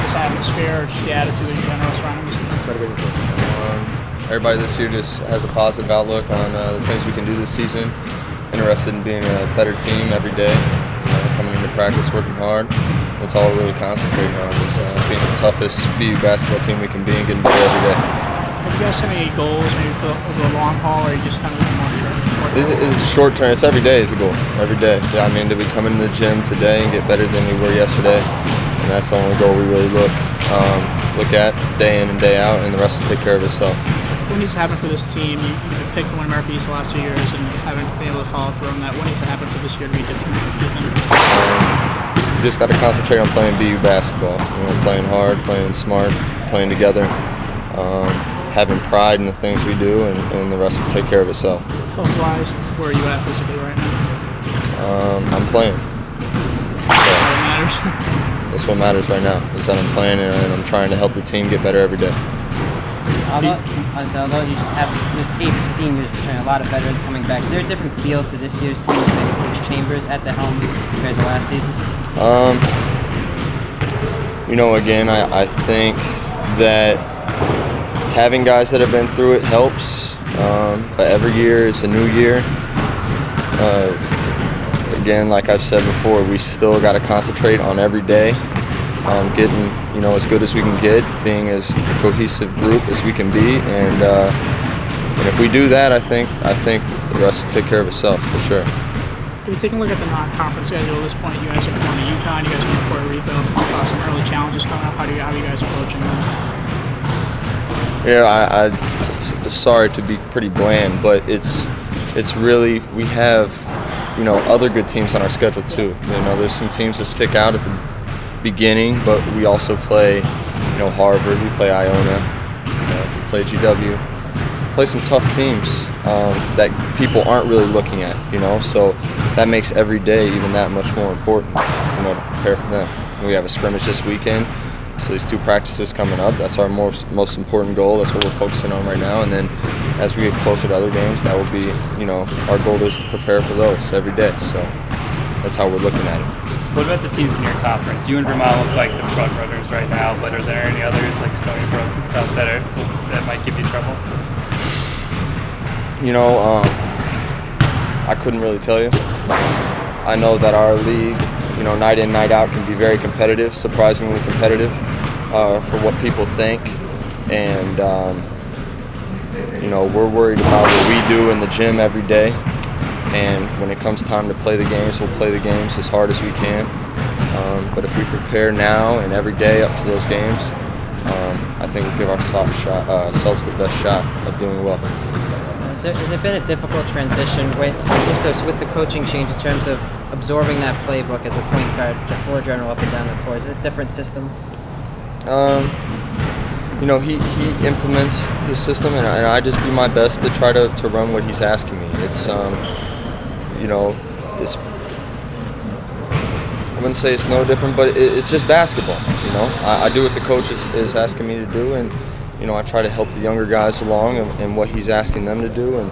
this atmosphere or just the attitude in general surrounding this team? Everybody this year just has a positive outlook on the things we can do this season. Interested in being a better team every day. Coming into practice, working hard. That's all we're really concentrating on, is being the toughest BU basketball team we can be and getting better every day. Have you guys set any goals maybe for the long haul, or are you just kind of more short term? It's short term. It's every day is a goal. Every day. Yeah, I mean, did we come into the gym today and get better than we were yesterday? And that's the only goal we really look at day in and day out, and the rest will take care of itself. What needs to happen for this team? You've picked to win America East the last 2 years and haven't been able to follow through on that. What needs to happen for this year to be different? We just got to concentrate on playing BU basketball. Playing hard, playing smart, playing together, having pride in the things we do, and the rest will take care of itself. Health-wise, where are you at physically right now? I'm playing. So, that matters. that's what matters right now, is that I'm playing and I'm trying to help the team get better every day. Although you just have there's 8 seniors returning, a lot of veterans coming back, is there a different feel to this year's team with Coach Chambers at the helm compared to last season? Again, I think that having guys that have been through it helps, but every year is a new year. Again, like I've said before, we still got to concentrate on every day, getting as good as we can get, being as cohesive group as we can be, and if we do that, I think the rest will take care of itself for sure. If you take a look at the non-conference schedule at this point, you guys are going to UConn, you guys are going to Puerto Rico, some early challenges coming up. How are you guys approaching that? Yeah, I'm sorry to be pretty bland, but it's really, we have other good teams on our schedule too. There's some teams that stick out at the beginning, but we also play Harvard, we play Iona, we play GW, play some tough teams that people aren't really looking at, so that makes every day even that much more important, to prepare for them. We have a scrimmage this weekend, so these 2 practices coming up, that's our most important goal. That's what we're focusing on right now, and then as we get closer to other games, that will be, our goal is to prepare for those every day, so that's how we're looking at it. What about the teams in your conference? You and Vermont look like the front runners right now, but are there any others like Stony Brook and stuff that might give you trouble? I couldn't really tell you. I know that our league, night in, night out can be very competitive, surprisingly competitive for what people think. And, we're worried about what we do in the gym every day. And when it comes time to play the games, we'll play the games as hard as we can. But if we prepare now and every day up to those games, I think we'll give ourselves the best shot of doing well. Has it been a difficult transition with the coaching change in terms of absorbing that playbook as a point guard, the floor general up and down the court? Is it a different system? He implements his system, and I just do my best to try to run what he's asking me. It's it's, I wouldn't say it's no different, but it's just basketball. I do what the coach is asking me to do, and I try to help the younger guys along and what he's asking them to do, and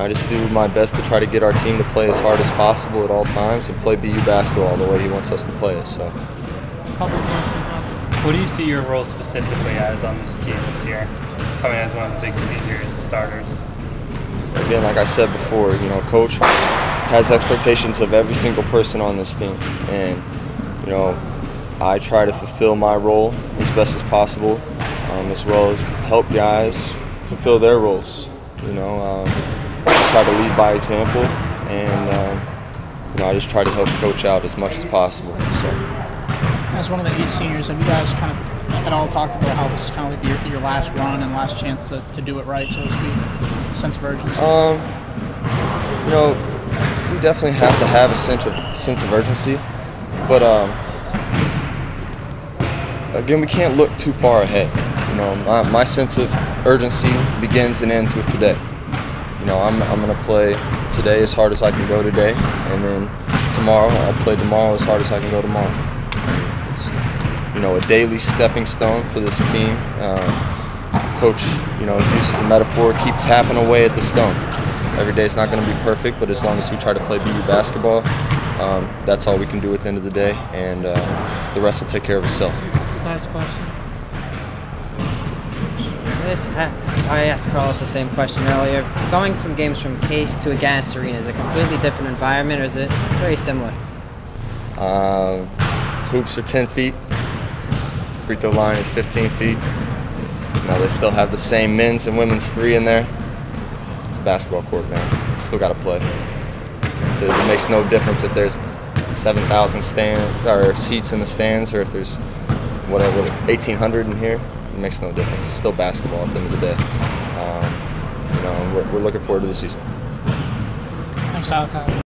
I just do my best to try to get our team to play as hard as possible at all times and play BU basketball the way he wants us to play it. So. Couple questions. What do you see your role specifically as on this team this year, coming as one of the big seniors, starters? Again, like I said before, Coach has expectations of every single person on this team, and I try to fulfill my role as best as possible, as well as help guys fulfill their roles. I try to lead by example, and I just try to help Coach out as much as possible. So. As one of the 8 seniors, have you guys kind of at all talked about how this is kind of like your last run and last chance to do it right, so to speak? Sense of urgency? We definitely have to have a sense of urgency, but again, we can't look too far ahead. My sense of urgency begins and ends with today. I'm going to play today as hard as I can go today, and then tomorrow I'll play tomorrow as hard as I can go tomorrow. It's a daily stepping stone for this team. Coach uses a metaphor, keep tapping away at the stone. Every day is not going to be perfect, but as long as we try to play BU basketball, that's all we can do at the end of the day, and the rest will take care of itself. Last question. I asked Carlos the same question earlier. Going from games from Case to a gas arena, is it a completely different environment, or is it very similar? Hoops are 10 feet. Free throw line is 15 feet. They still have the same men's and women's three in there. It's a basketball court, man. Still got to play. So it makes no difference if there's 7,000 seats in the stands, or if there's whatever 1,800 in here. It makes no difference. It's still basketball at the end of the day. We're looking forward to the season. Thanks, Alex.